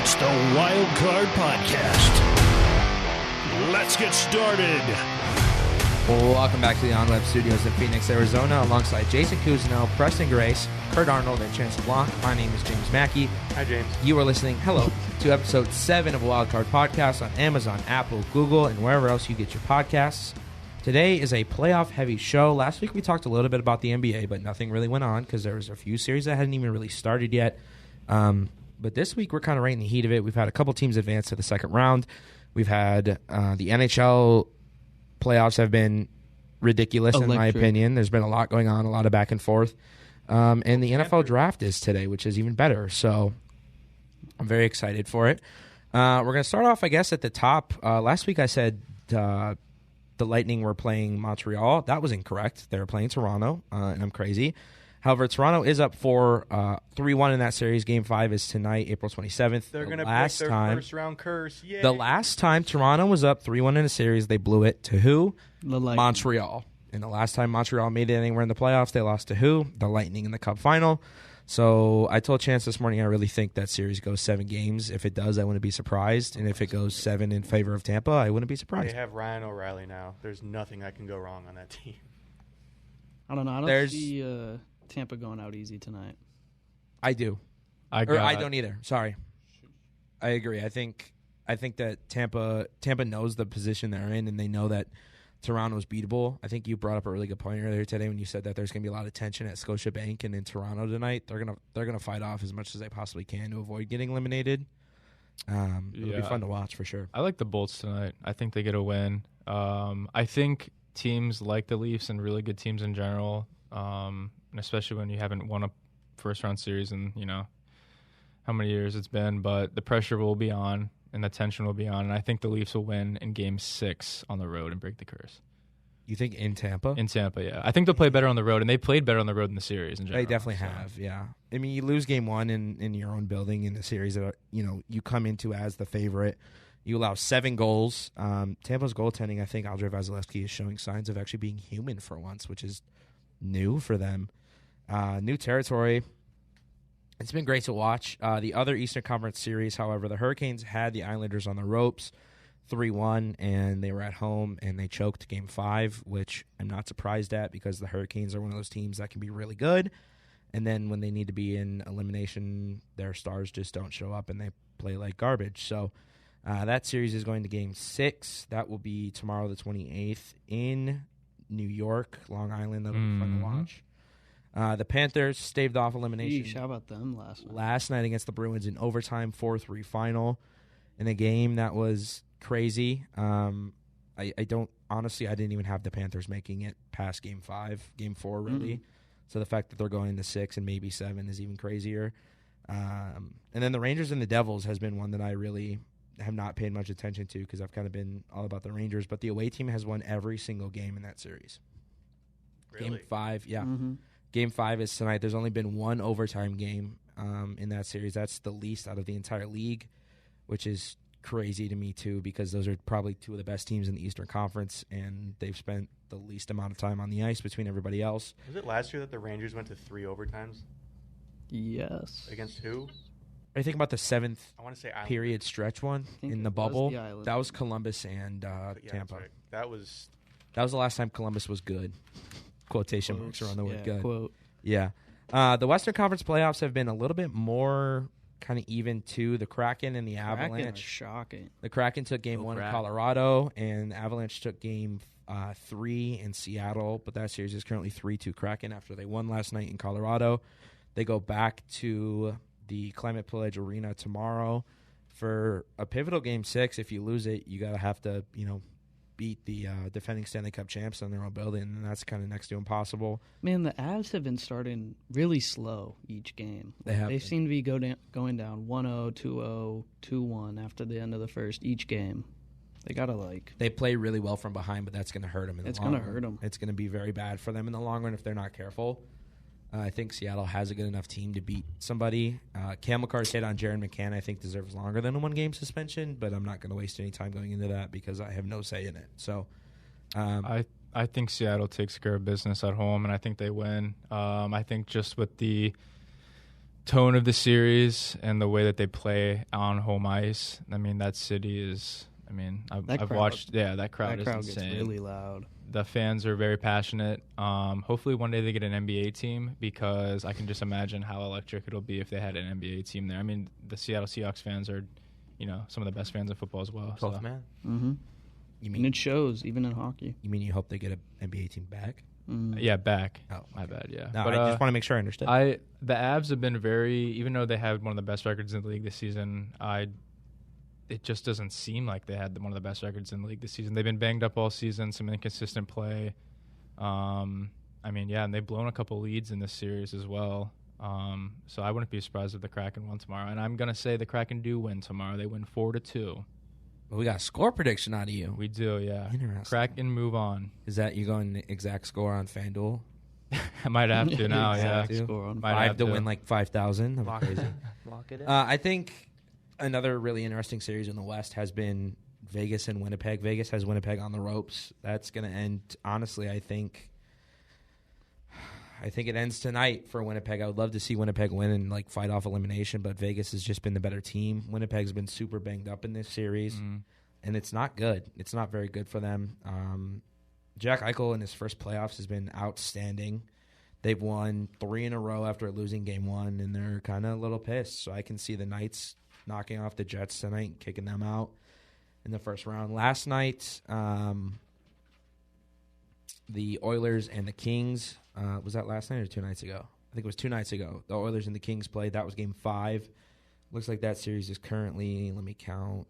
It's the Wildcard Podcast. Let's get started. Welcome back to the OnWeb Studios in Phoenix, Arizona, alongside Jason Cousineau, Preston Grace, Curt Arnold, and Chance LeBlanc. My name is James Mackey. Hi, James. You are listening, to episode 7 of Wildcard Podcast on Amazon, Apple, Google, and wherever else you get your podcasts. Today is a playoff-heavy show. Last week we talked a little bit about the NBA, but nothing really went on because there was a few series that hadn't even really started yet. But this week we're kind of right in the heat of it. We've had a couple teams advance to the second round. We've had the NHL playoffs have been ridiculous in my opinion. There's been a lot going on, a lot of back and forth. And the NFL draft is today, which is even better. So I'm very excited for it. We're going to start off, I guess, at the top. Last week I said the Lightning were playing Montreal. That was incorrect. They were playing Toronto, and I'm crazy. However, Toronto is up for 3-1 in that series. Game 5 is tonight, April 27th. They're going to break their first-round curse. Yay. The last time Toronto was up 3-1 in a series, they blew it to who? The Lightning. Montreal. And the last time Montreal made it anywhere in the playoffs, they lost to who? The Lightning in the Cup final. So I told Chance this morning I really think that series goes 7 games. If it does, I wouldn't be surprised. And if it goes 7 in favor of Tampa, I wouldn't be surprised. They have Ryan O'Reilly now. There's nothing that can go wrong on that team. I don't know. I don't see Tampa going out easy tonight. I do. I don't either. Sorry. I agree. I think that Tampa knows the position they're in, and they know that Toronto's beatable. I think you brought up a really good point earlier today when you said that there's going to be a lot of tension at Scotiabank and in Toronto tonight. They're gonna fight off as much as they possibly can to avoid getting eliminated. It'll be fun to watch for sure. I like the Bolts tonight. I think they get a win. I think teams like the Leafs and really good teams in general, and especially when you haven't won a first-round series in, how many years it's been, but the pressure will be on and the tension will be on, and I think the Leafs will win in Game 6 on the road and break the curse. You think in Tampa? In Tampa, yeah. I think they'll play better on the road, and they played better on the road in the series in general. They definitely have, yeah. I mean, you lose Game 1 in your own building in the series that you come into as the favorite. You allow 7 goals. Tampa's goaltending, I think Andrei Vasilevsky is showing signs of actually being human for once, which is new for them. New territory. It's been great to watch. The other Eastern Conference series, however, the Hurricanes had the Islanders on the ropes 3-1, and they were at home, and they choked Game 5, which I'm not surprised at because the Hurricanes are one of those teams that can be really good, and then when they need to be in elimination, their stars just don't show up, and they play like garbage. So that series is going to Game 6. That will be tomorrow the 28th in New York, Long Island. That'll be fun to watch. The Panthers staved off elimination. How about them last night against the Bruins in overtime, 4-3 final in a game that was crazy. I didn't even have the Panthers making it past Game 5, Game 4 really. Mm-hmm. So the fact that they're going to 6 and maybe 7 is even crazier. And then the Rangers and the Devils has been one that I really have not paid much attention to because I've kind of been all about the Rangers. But the away team has won every single game in that series. Really? Game 5, yeah. Mm-hmm. Game 5 is tonight. There's only been one overtime game in that series. That's the least out of the entire league, which is crazy to me, too, because those are probably 2 of the best teams in the Eastern Conference, and they've spent the least amount of time on the ice between everybody else. Was it last year that the Rangers went to 3 overtimes? Yes. Against who? I think about the 7th I want to say period stretch one in the bubble. That was Columbus and Tampa. Right. That was the last time Columbus was good. Quotation Quotes, marks around the word good. Quote. Yeah. The Western Conference playoffs have been a little bit more kind of even to the Kraken and the Avalanche. Shocking. The Kraken took Game 1 in Colorado, and the Avalanche took Game 3 in Seattle, but that series is currently 3-2 Kraken after they won last night in Colorado. They go back to the Climate Pledge Arena tomorrow for a pivotal Game 6. If you lose it, you have to, beat the defending Stanley Cup champs on their own building, and that's kind of next to impossible. Man, the Avs have been starting really slow each game. They seem to be going down 1-0, 2-0, 2-1 after the end of the first each game. They got to They play really well from behind, but that's going to hurt them in the long run. It's going to hurt them. It's going to be very bad for them in the long run if they're not careful. I think Seattle has a good enough team to beat somebody. Cam McCarr's hit on Jaron McCann, I think, deserves longer than a 1-game suspension, but I'm not going to waste any time going into that because I have no say in it. So, I think Seattle takes care of business at home, and I think they win. I think just with the tone of the series and the way that they play on home ice. I mean, that city is. I mean, I've watched. Yeah, that crowd is insane. Gets really loud. The fans are very passionate. Hopefully, one day they get an NBA team, because I can just imagine how electric it'll be if they had an NBA team there. I mean, the Seattle Seahawks fans are, some of the best fans of football as well. 12th man. Mm-hmm. And it shows even in hockey. You mean you hope they get an NBA team back? Yeah, back. Oh, my bad. Yeah, no, but I just want to make sure I understood. The Avs have been even though they had one of the best records in the league this season, it just doesn't seem like they had one of the best records in the league this season. They've been banged up all season, some inconsistent play. And they've blown a couple leads in this series as well. So I wouldn't be surprised if the Kraken won tomorrow. And I'm gonna say the Kraken do win tomorrow. They win 4-2. Well, we got a score prediction out of you. We do, yeah. Interesting. Kraken move on. Is that you going the exact score on FanDuel? I might have to now, yeah. Score on I have to win like 5,000. Lock it in. I think another really interesting series in the West has been Vegas and Winnipeg. Vegas has Winnipeg on the ropes. That's going to end, honestly, I think it ends tonight for Winnipeg. I would love to see Winnipeg win and fight off elimination, but Vegas has just been the better team. Winnipeg's been super banged up in this series, and it's not good. It's not very good for them. Jack Eichel in his first playoffs has been outstanding. They've won 3 in a row after losing game 1, and they're kind of a little pissed. So I can see the Knights knocking off the Jets tonight and kicking them out in the first round. Last night, the Oilers and the Kings. Was that last night or 2 nights ago? I think it was 2 nights ago. The Oilers and the Kings played. That was game 5. Looks like that series is currently, let me count.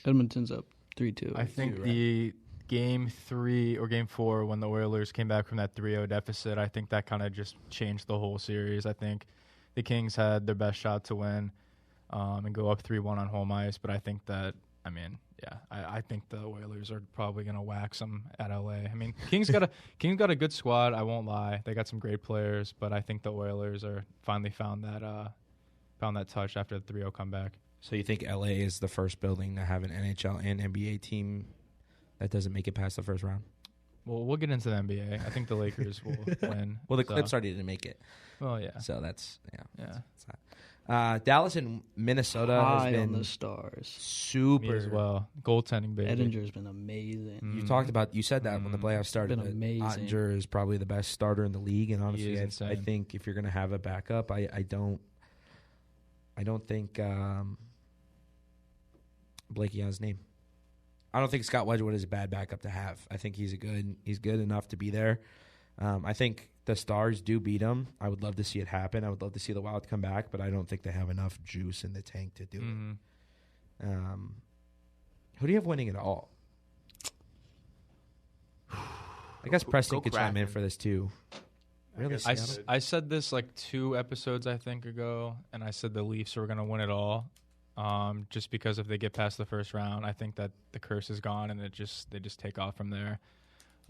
Edmonton's up 3-2. I think the game 3 or game 4, when the Oilers came back from that 3-0 deficit, I think that kind of just changed the whole series. I think the Kings had their best shot to win and go up 3-1 on home ice. But I think that, I think the Oilers are probably going to wax them at LA. I mean, Kings got a good squad. I won't lie; they got some great players, but I think the Oilers are finally found that touch after the 3-0 comeback. So you think LA is the first building to have an NHL and NBA team that doesn't make it past the first round? Well, we'll get into the NBA. I think the Lakers will win. Well, the Clips already didn't make it. Well, yeah. So that's yeah. Dallas and Minnesota High has been on the Stars. super Me as well. Goaltending, baby. Ettinger's been amazing. You said that when the playoffs started. Been amazing. Ottinger is probably the best starter in the league, and honestly, I think if you're going to have a backup, I don't think Blakey on his name. I don't think Scott Wedgwood is a bad backup to have. I think he's good enough to be there. I think the Stars do beat them. I would love to see it happen. I would love to see the Wild come back, but I don't think they have enough juice in the tank to do it. Who do you have winning it all? I guess Preston could chime in for this too. Really, I said this 2 episodes I think ago, and I said the Leafs were going to win it all. Just because if they get past the first round, I think that the curse is gone and they just take off from there.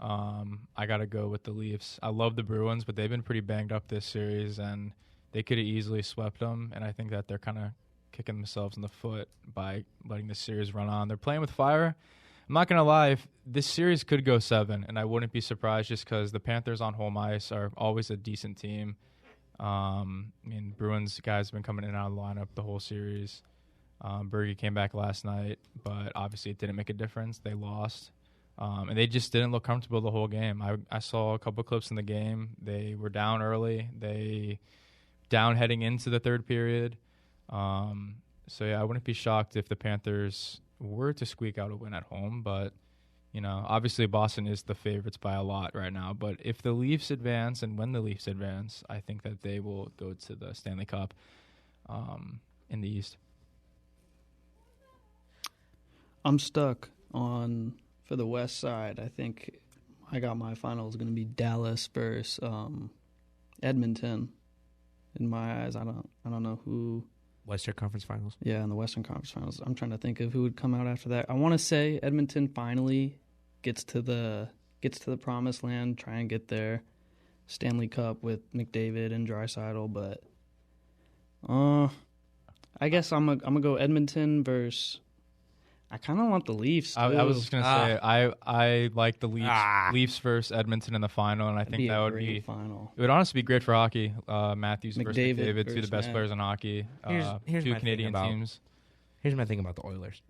I got to go with the Leafs. I love the Bruins, but they've been pretty banged up this series, and they could have easily swept them, and I think that they're kind of kicking themselves in the foot by letting this series run on. They're playing with fire. I'm not going to lie, this series could go 7, and I wouldn't be surprised just because the Panthers on home ice are always a decent team. Bruins guys have been coming in and out of the lineup the whole series. Berge came back last night, but obviously it didn't make a difference. They lost. And they just didn't look comfortable the whole game. I saw a couple clips in the game. They were down early. They down heading into the third period. I wouldn't be shocked if the Panthers were to squeak out a win at home. But, obviously Boston is the favorites by a lot right now. But if the Leafs advance and when the Leafs advance, I think that they will go to the Stanley Cup in the East. I'm stuck for the West side. I think I got my final is going to be Dallas versus Edmonton. In my eyes, I don't know who. Western Conference Finals. Yeah, in the Western Conference Finals. I'm trying to think of who would come out after that. I want to say Edmonton finally gets to the promised land, try and get their Stanley Cup with McDavid and Draisaitl, but I guess I'm gonna go Edmonton versus. I kind of want the Leafs. Too. I was just gonna say I like the Leafs. Leafs versus Edmonton in the final, and I think that would be final. It would honestly be great for hockey. Matthews versus McDavid McDavid, two of the best players in hockey. Here's two my Canadian thing about- teams. Here's my thing about the Oilers.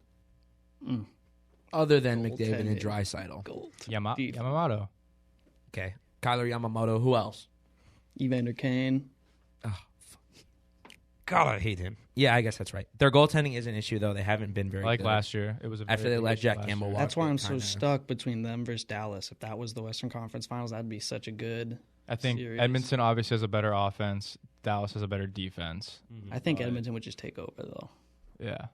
Other than McDavid and Goaltending. Draisaitl. Gold. Yamamoto. Okay. Kyler Yamamoto. Who else? Evander Kane. God, I hate him. Yeah, I guess that's right. Their goaltending is an issue, though. They haven't been very Like good. last year, it was a After very they big let issue Jack last Campbell year. walk. That's why I'm so kinda- stuck between them versus Dallas. If that was the Western Conference Finals, that'd be such a good. I think series. Edmonton obviously has a better offense. Dallas has a better defense. I think But- Edmonton would just take over though. Yeah,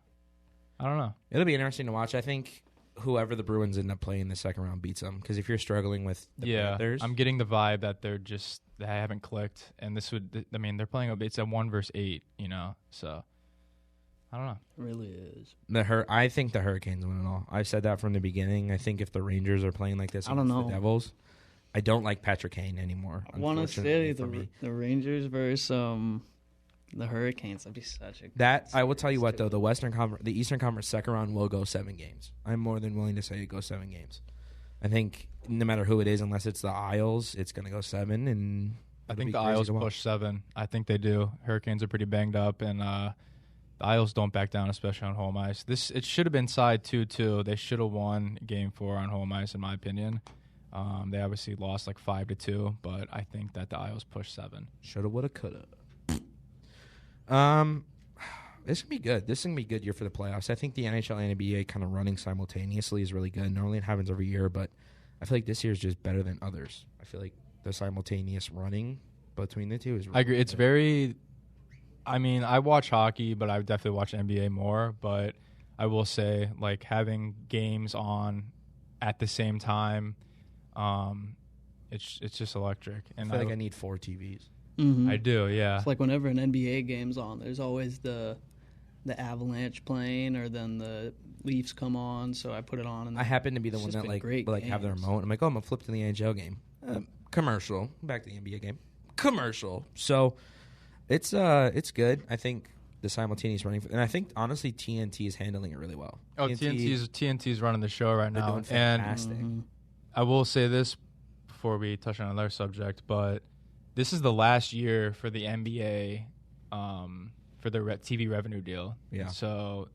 I don't know. It'll be interesting to watch. I think whoever the Bruins end up playing in the second round beats them. Because if you're struggling with the Panthers, I'm getting the vibe that they haven't clicked, and this would. I mean, they're playing. It's a 1 versus 8. So I don't know. It really is. I think the Hurricanes win it all. I've said that from the beginning. I think if the Rangers are playing like this I don't against know. the Devils, I don't like Patrick Kane anymore. I want to unfortunately say for me. the Rangers versus the Hurricanes. That'd be such a. That I will series, tell you what too. though, the Eastern Conference second round will go 7 games. I'm more than willing to say it goes 7 games. I think no matter who it is, unless it's the Isles, it's going to go 7. And I it'll think be the crazy Isles to watch. push 7. I think they do. Hurricanes are pretty banged up, and the Isles don't back down, especially on home ice. It should have been side 2-2. They should have won Game 4 on home ice, in my opinion. They obviously lost like 5-2, but I think that the Isles push 7. Shoulda, woulda, coulda. This can be good. This can be a good year for the playoffs. I think the NHL and NBA kind of running simultaneously is really good. Normally it happens every year, but I feel like this year is just better than others. I feel like the simultaneous running between the two is really I agree. It's good. very. I mean, I watch hockey, but I would definitely watch NBA more. But I will say, like, having games on at the same time, it's just electric. I And feel like I need 4 TVs. Mhm. I do, yeah. It's like whenever an NBA game's on, there's always the Avalanche playing, or then the Leafs come on. So I put it on. And I happen to be the It's one just that been like great have the games. remote. I'm like, oh, I'm gonna flip to the NHL game. Commercial. Back to the NBA game. Commercial. So it's good. I think the simultaneous running, and I think honestly TNT is handling it really well. Oh, TNT's running the show right They're now. doing fantastic. Mhm. I will say this before we touch on another subject, but this is the last year for the NBA for the TV revenue deal. Yeah. So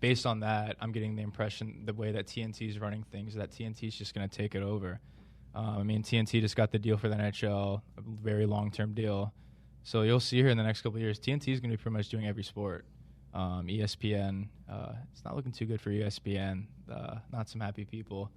based on that, I'm getting the impression the way that TNT is running things, that TNT is just going to take it over. I mean, TNT just got the deal for the NHL, a very long-term deal. So you'll see here in the next couple of years, TNT is going to be pretty much doing every sport. ESPN, it's not looking too good for ESPN. Not some happy people.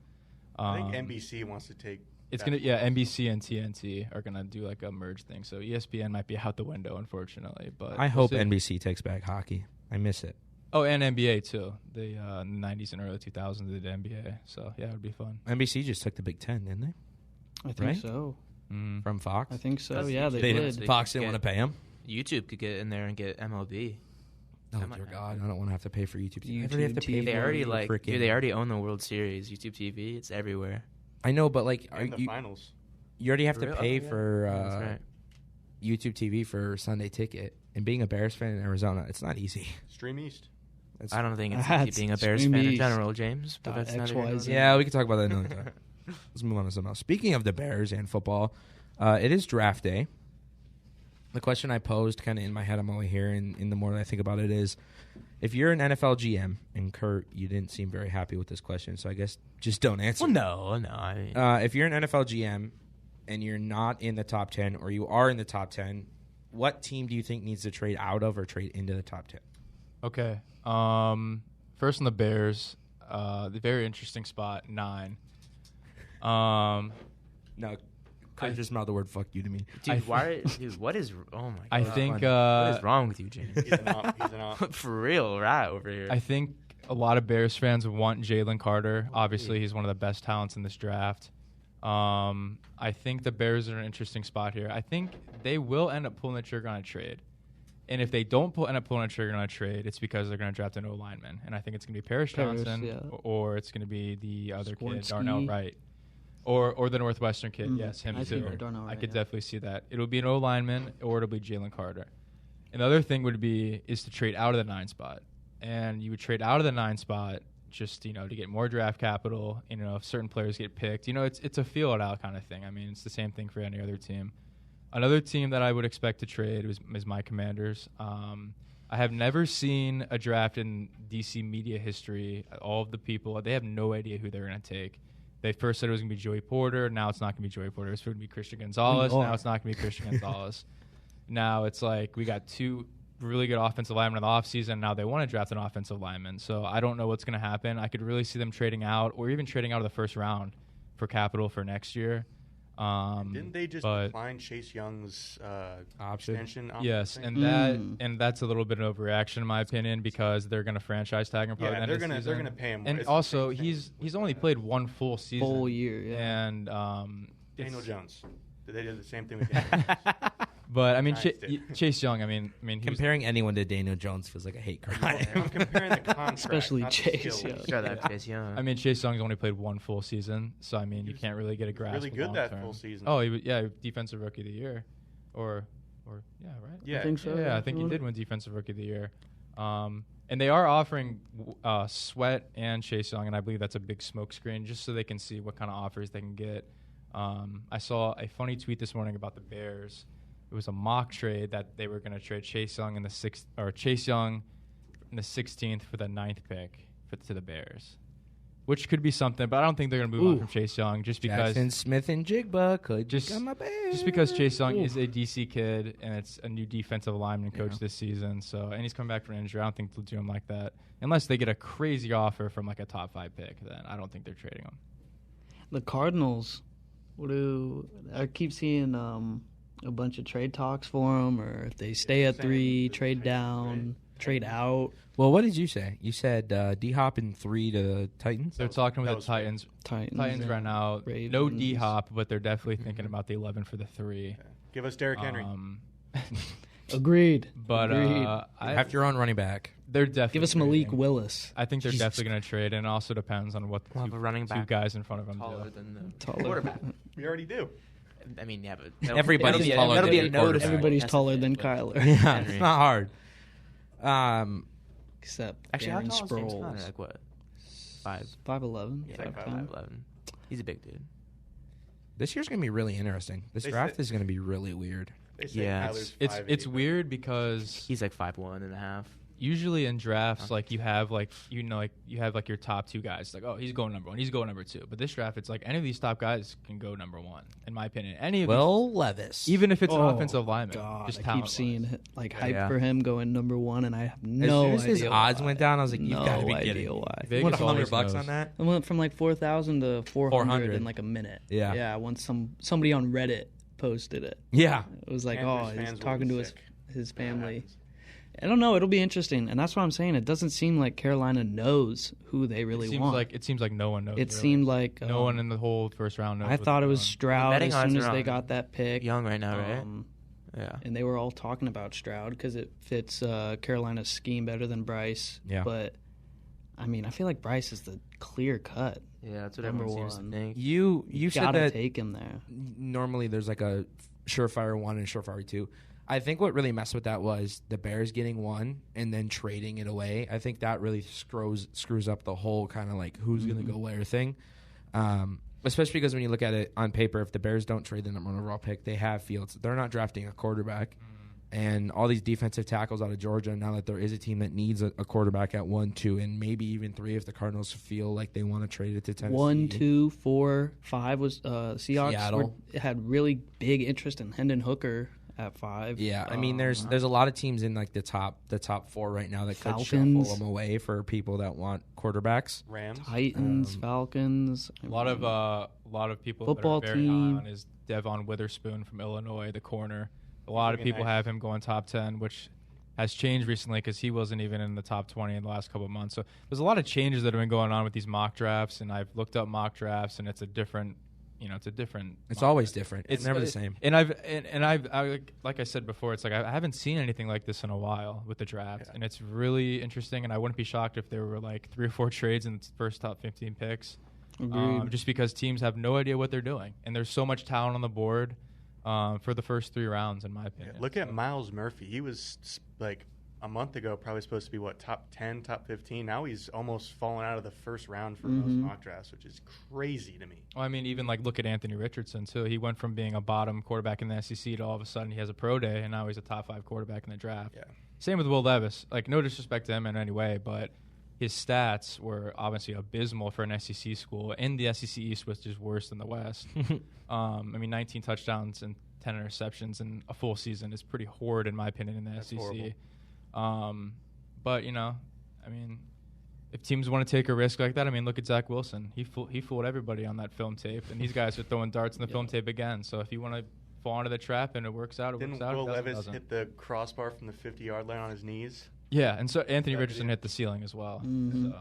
I think NBC wants to take. It's that- NBC and TNT are gonna do like a merge thing. So ESPN might be out the window, unfortunately. But I we'll hope see. NBC takes back hockey. I miss it. Oh, and NBA too. The in the 90s and early 2000s they did NBA. So yeah, it would be fun. NBC just took the Big Ten, didn't they? I think Right? so. Mm. From Fox. I think so. That's Yeah, huge. they Didn't- did. Fox didn't want to pay him. YouTube could get in there and get MLB. Oh That might dear happen. God, I don't want to have to pay for YouTube. YouTube I already have to pay TV. They for already freaking- dude, they already own the World Series. YouTube TV, it's everywhere. I know, but like, And the finals. you already have to Really? pay Oh, yeah. for That's right. YouTube TV for Sunday Ticket. And being a Bears fan in Arizona, it's not easy. Stream East. It's, I don't think it's That's easy being a Bears fan in Stream general, James. But Dot that's neither here nor XYZ. there. Yeah, we can talk about that another time. Let's move on to something else. Speaking of the Bears and football, it is draft day. The question I posed kind of in my head on my way here, and the more that I think about it, is if you're an NFL GM, and Curt, you didn't seem very happy with this question, so I guess just don't answer. Well, no. I mean, If you're an NFL GM and you're not in the top 10 or you are in the top 10, what team do you think needs to trade out of or trade into the top 10? Okay. First on the Bears, the very interesting spot 9. No, Curt just mouthed the word "fuck you" to me. dude, what is? Oh my god! I think what is wrong with you, James? He's an op. For real, right over here. I think a lot of Bears fans want Jalen Carter. Obviously, he's one of the best talents in this draft. I think the Bears are in an interesting spot here. I think they will end up pulling the trigger on a trade. And if they don't end up pulling a trigger on a trade, it's because they're going to draft an O-lineman. And I think it's going to be Parrish Johnson, yeah. or it's going to be the other kid, Skornsky. Darnell Wright. Or the Northwestern kid. Yes, him I too. think Darnell I Wright, could yeah. definitely see that. It'll be an O-lineman, or it'll be Jalen Carter. Another thing is to trade out of the 9 spot. And you would trade out of the 9 spot just, to get more draft capital. If certain players get picked, it's a feel it out kind of thing. I mean, it's the same thing for any other team. Another team that I would expect to trade is my Commanders. I have never seen a draft in DC media history. All of the people, they have no idea who they're going to take. They first said it was going to be Joey Porter. Now it's not going to be Joey Porter. It's going to be Christian Gonzalez. Now it's not going to be Christian Gonzalez. Now it's like we got 2 really good offensive linemen in the offseason. Now they want to draft an offensive lineman. So I don't know what's going to happen. I could really see them trading out or even trading out of the first round for capital for next year. Didn't they just decline Chase Young's extension? Yes, and that's a little bit of overreaction in my opinion because they're going to franchise tag him. Yeah, they're going to pay him. And also, he's only played 1 full season, full year. Yeah. And Daniel Jones, they did the same thing with Daniel Jones. But I mean, Chase Young. I mean, comparing anyone to Daniel Jones feels like a hate crime. I'm comparing the contract, especially Chase Young. Chase Young. I mean, Chase Young's only played 1 full season, so I mean, you can't really get a grasp. Really good that full season. Oh, defensive rookie of the year, or yeah, right? Yeah, I think so. Yeah, I think he did win defensive rookie of the year. And they are offering Sweat and Chase Young, and I believe that's a big smokescreen just so they can see what kind of offers they can get. I saw a funny tweet this morning about the Bears. It was a mock trade that they were going to trade Chase Young in the 16th for the 9th pick to the Bears, which could be something. But I don't think they're going to move on from Chase Young just because Jackson Smith and Jigba could become a Bear. Just because Chase Young is a DC kid and it's a new defensive lineman coach this season. So and he's coming back from injury. I don't think they'll do him like that unless they get a crazy offer from like a top 5 pick. Then I don't think they're trading him. The Cardinals. I keep seeing a bunch of trade talks for them, or if they stay at 3, trade down, trade out. Well, what did you say? You said D-Hop in 3 to Titans? They're talking with the Titans. Titans right now. Ravens. No D-Hop, but they're definitely thinking about the 11 for the 3. Okay. Give us Derrick Henry. Agreed. But you have your own running back. They're definitely give us Malik Willis. I think they're definitely going to trade, and it also depends on what the two guys in front of them taller do. Than the Taller. quarterback. We already do. I mean, yeah, but everybody's taller that'll than be a the notice. quarterback. Everybody's taller than Kyler. Yeah, it's not hard. Except Actually, Darren how tall is James Conner? Sproles. Like what? 5'11". Yeah, 5'10". 5'11". He's a big dude. This year's going to be really interesting. This draft is going to be really weird. They say Yeah, Kyler's It's 5'8", weird because He's like 5'1.5". usually in drafts, like you have your top 2 guys. Like, oh, he's going number 1, he's going number 2. But this draft, it's like any of these top guys can go number 1, in my opinion. Any of Levis, even if it's an offensive lineman. God, just I keep seeing hype Yeah. for him going number 1, and I have as no soon as idea his odds why. went down, I was like, "You've got to be No kidding idea me." why. Vegas What, $100 always on knows. that? I went from like 4,000 to 400 in like a minute. Yeah. Yeah. Once somebody on Reddit posted it. Yeah, It was like, Panthers he's fans will talking be to sick. his when that family. happens. I don't know. It'll be interesting, and that's what I'm saying. It doesn't seem like Carolina knows who they really want. It seems like no one knows. It really. seemed like no one in the whole first round knows. I what thought they're it was doing. Stroud betting as odds soon are as they on got that pick. Young right now, right? Yeah. And they were all talking about Stroud because it fits Carolina's scheme better than Bryce. Yeah. But I mean, I feel like Bryce is the clear cut. Yeah, that's what Number everyone seems to one. think. you said Gotta that take him there. normally there's like a surefire 1 and surefire 2. I think what really messed with that was the Bears getting 1 and then trading it away. I think that really screws up the whole kind of like who's going to go where thing. Especially because when you look at it on paper, if the Bears don't trade the number 1 overall pick, they have Fields. They're not drafting a quarterback. And all these defensive tackles out of Georgia, now that there is a team that needs a quarterback at 1, 2, and maybe even 3 if the Cardinals feel like they want to trade it to Tennessee. 1, 2, 4, 5 was Seahawks Seattle. had really big interest in Hendon Hooker at 5. Yeah, I mean, there's a lot of teams in like the top 4 right now that could Falcons. shuffle them away for people that want quarterbacks. Rams. Titans, Falcons. A lot of people Football that are very team. high on is Devon Witherspoon from Illinois, the corner. A lot of people have him going top 10, which has changed recently because he wasn't even in the top 20 in the last couple of months. So there's a lot of changes that have been going on with these mock drafts, and I've looked up mock drafts, and it's a different. It's always different. It's never the same. And I've like I said before, it's like I haven't seen anything like this in a while with the draft, and it's really interesting. And I wouldn't be shocked if there were like 3 or 4 trades in the first top 15 picks, just because teams have no idea what they're doing, and there's so much talent on the board for the first 3 rounds, in my opinion. Look at Miles Murphy. He was like a month ago probably supposed to be, top 10, top 15. Now he's almost fallen out of the first round for most mock drafts, which is crazy to me. Well, I mean, even look at Anthony Richardson, too. He went from being a bottom quarterback in the SEC to all of a sudden he has a pro day, and now he's a top 5 quarterback in the draft. Yeah. Same with Will Levis. No disrespect to him in any way, but his stats were obviously abysmal for an SEC school. In the SEC East, which is worse than the West. 19 touchdowns and 10 interceptions in a full season is pretty horrid, in my opinion, in the That's SEC. horrible. But, if teams want to take a risk like that, look at Zach Wilson. He fooled everybody on that film tape, and these guys are throwing darts in the film tape again. So if you want to fall into the trap and it works out, Didn't works out. Will Levis hit the crossbar from the 50-yard line on his knees? Yeah, and so Anthony Richardson hit the ceiling as well. So.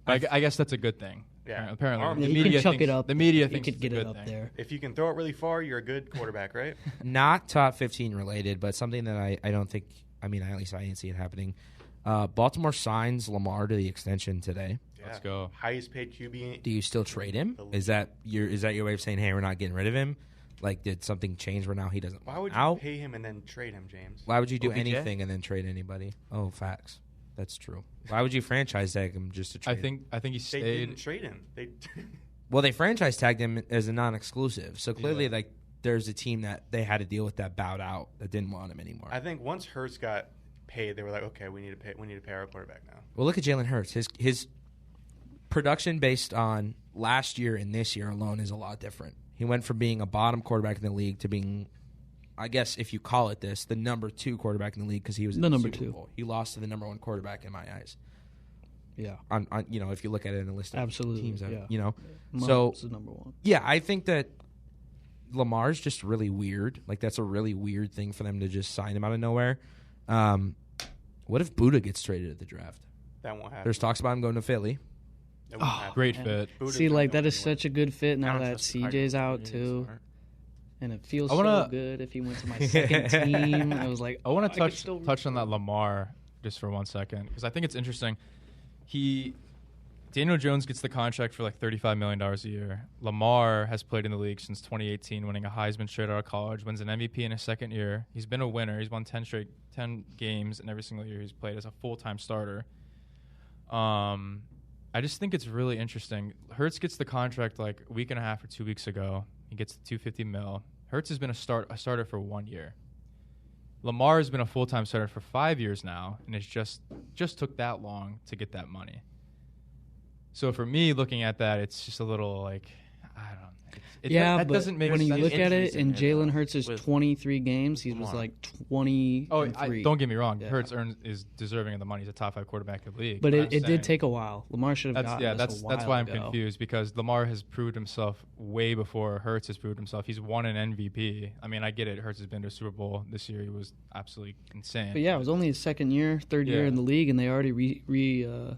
But I guess that's a good thing. Yeah. Apparently, the media chuck it up. The media thinks thinks could get it's a it good up thing. there. If you can throw it really far, you're a good quarterback, right? Not top 15 related, but something that I don't think, at least I didn't see it happening. Baltimore signs Lamar to the extension today. Yeah. Let's go. Highest paid QB. Do you still trade him? Is that your way of saying, hey, we're not getting rid of him? Did something change where now he doesn't? Why would you pay him and then trade him, James? Why would you do OBJ? anything and then trade anybody? Oh, facts. That's true. Why would you franchise tag him just to trade him? I think he They stayed. didn't trade him. Well, they franchise tagged him as a non-exclusive. So clearly, there's a team that they had to deal with that bowed out that didn't want him anymore. I think once Hurts got paid, they were like, okay, we need to pay our quarterback now. Well, look at Jalen Hurts. His production based on last year and this year alone is a lot different. He went from being a bottom quarterback in the league to being, I guess if you call it this, the number 2 quarterback in the league because he was in the number Super 2. Bowl. He lost to the number 1 quarterback in my eyes. Yeah. On if you look at it in a list of Absolutely, teams, yeah. So is number 1. yeah, I think that Lamar's just really weird. That's a really weird thing for them to just sign him out of nowhere. What if Buddha gets traded at the draft? That won't happen. There's talks about him going to Philly. That won't happen. Great fit. Buda's See, not that going is anywhere. such a good fit now I don't that trust the CJ's Cardinals. out He's too. smart. And it feels I wanna- so good if he went to my second team. I was like, I want I to could still root touch on for that him. Lamar just for 1 second because I think it's interesting. Daniel Jones gets the contract for $35 million a year. Lamar has played in the league since 2018, winning a Heisman straight out of college, wins an MVP in his second year. He's been a winner. He's won 10 games in every single year he's played as a full-time starter. I just think it's really interesting. Hurts gets the contract a week and a half or 2 weeks ago. He gets the $250 million. Hurts has been a starter for 1 year. Lamar has been a full-time starter for 5 years now, and it's just took that long to get that money. So for me, looking at that, it's just a little I don't know. That but doesn't make when sense. you look at it, in Injuries in Jalen there, Hurts' with 23 games, he was Lamar. 20 Oh, and 3. don't get me wrong. Yeah. Hurts is deserving of the money. He's a top 5 quarterback in the league. But I'm it did saying- take a while. Lamar should have gotten this a while that's why I'm ago. confused because Lamar has proved himself way before Hurts has proved himself. He's won an MVP. I get it. Hurts has been to a Super Bowl this year. He was absolutely insane. But yeah, it was only his second year, third year Yeah. in the league, and they already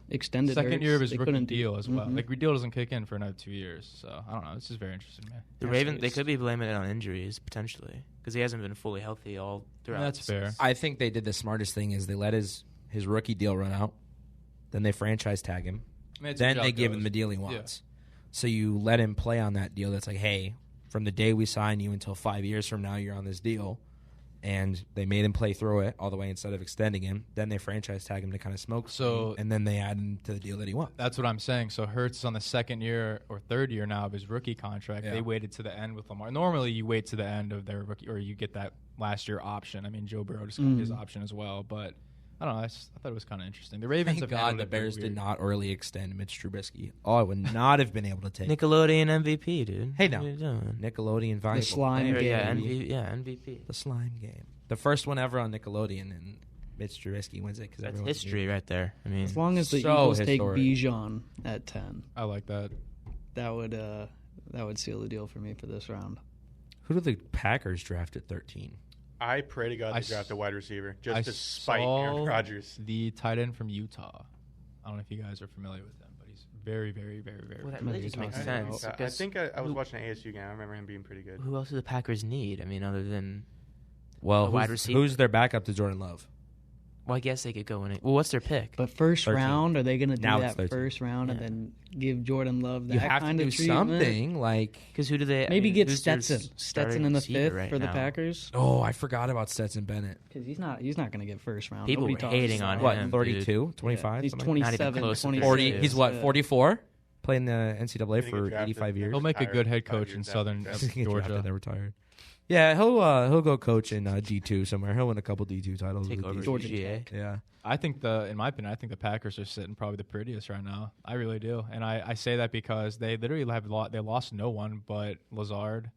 extended Second Hurts. year of his They rookie couldn't do- deal as well. Mhm. Rookie deal doesn't kick in for another 2 years. So I don't know. This is very interesting, man. The Ravens, they could be blaming it on injuries potentially because he hasn't been fully healthy all throughout. That's the fair. season. I think they did the smartest thing is they let his rookie deal run out. Then they franchise tag him. It's Then a they job give goes. him the deal he wants. So you let him play on that deal that's hey, from the day we sign you until 5 years from now, you're on this deal. And they made him play through it all the way instead of extending him. Then they franchise tag him to kind of smoke. So- and then they add him to the deal that he wants. That's what I'm saying. So Hurts is on the second year or third year now of his rookie contract. Yeah. They waited to the end with Lamar. Normally, you wait to the end of their rookie, or you get that last year option. Joe Burrow just got his option as well. But I don't know. I thought it was kind of interesting. The Ravens Thank have God handled the it very Bears did weird. not early extend Mitch Trubisky. Oh, I would not have been able to take Nickelodeon MVP, dude. Hey, now. What are you doing? Nickelodeon valuable slime player. game. Yeah, MVP. The slime game. The first one ever on Nickelodeon, and Mitch Trubisky wins it because That's history right there. As long as the So Eagles historic. take Bijan at 10, I like that. that would seal the deal for me for this round. Who did the Packers draft at 13? I pray to God I they draft a wide receiver I just to spite saw Aaron Rodgers. the tight end from Utah. I don't know if you guys are familiar with him, but he's very, very, very, very. Well, that good. really just makes talking sense. I because think I was who- watching an ASU game. I remember him being pretty good. Who else do the Packers need? Other than Well, A wide who's, receiver. who's their backup to Jordan Love? Well, I guess they could go in. Well, what's their pick? But first 13. round, are they going to do Now it's that 13. first round and then give Jordan Love that You have to kind do of treatment? something like. Because who do they? Maybe get who's their Stetson. starting Stetson in the receiver 5th right for the now? Packers. Oh, I forgot about Stetson Bennett. Because he's not going to get first round. People Nobody were talks hating about on it. What, him, 32, 25? He's something like that? 27, close to 26. 40. He's what, Yeah. 44? Playing the NCAA Getting for drafted, 85 years. He'll make a retired good head 5 coach years in after Southern drafting. Get drafted, Georgia. they're retired. Yeah, he'll go coach in D2 somewhere. He'll win a couple D2 titles. Take with over these- Georgia GA. Yeah. I think in my opinion, I think the Packers are sitting probably the prettiest right now. I really do, and I say that because they literally they lost no one but Lazard,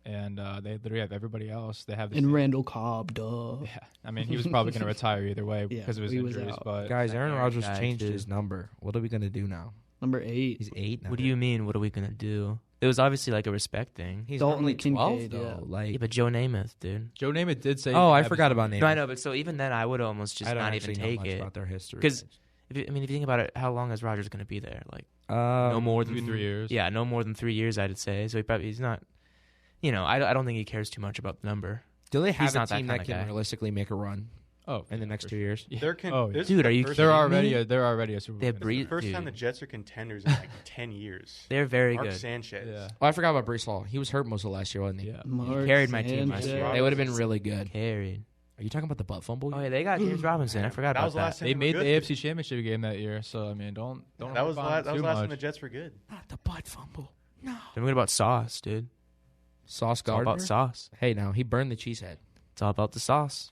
and they literally have everybody else. They have this And Randall Cobb, duh. yeah. I mean, he was probably going to retire either way Yeah, because of his he was injuries. out. But Guys, Aaron Aaron Rodgers guy, changed too. his number. What are we going to do now? Number 8. He's 8 now. What do you mean? What are we gonna do? It was obviously like a respect thing. He's Dalton only 12, Kincaid, though. yeah. Like, Yeah, but Joe Namath, dude. Joe Namath did say. oh, I he had forgot his- about Namath. No, I know, but so even then, I would almost just I don't not actually even know take much it. about their history. 'Cause if you think about it, how long is Rodgers gonna be there? Like no no more than 2-3 years. Yeah, no more than 3 years, I'd say. So he's not. You know, I don't think he cares too much about the number. Do they he's have a not that team that kinda can guy. realistically make a run Oh, in the next 2 years? Yeah. They're con- Oh, yeah. this is Dude, the are you first- kidding They're already a Super Bowl. They have contender. breed- First time Dude. the Jets are contenders in like 10 years. They're very Mark good. Sanchez. Yeah. Oh, I forgot about Brees Hall. He was hurt most of last year, wasn't he? Yeah. Mark carried my team last Sanchez. year. They would have been really good. Carried. Are you talking about the butt fumble? Oh yeah, they got James Robinson. I forgot That about was the last that. time They made were the good. AFC Championship game that year, so I mean, don't. That was the harp on last, that was too the last time much. the Jets were good. Not the butt fumble. No. Then what about sauce, dude? Sauce It's all Gardner? about sauce. Hey, now, he burned the cheesehead. It's all about the sauce.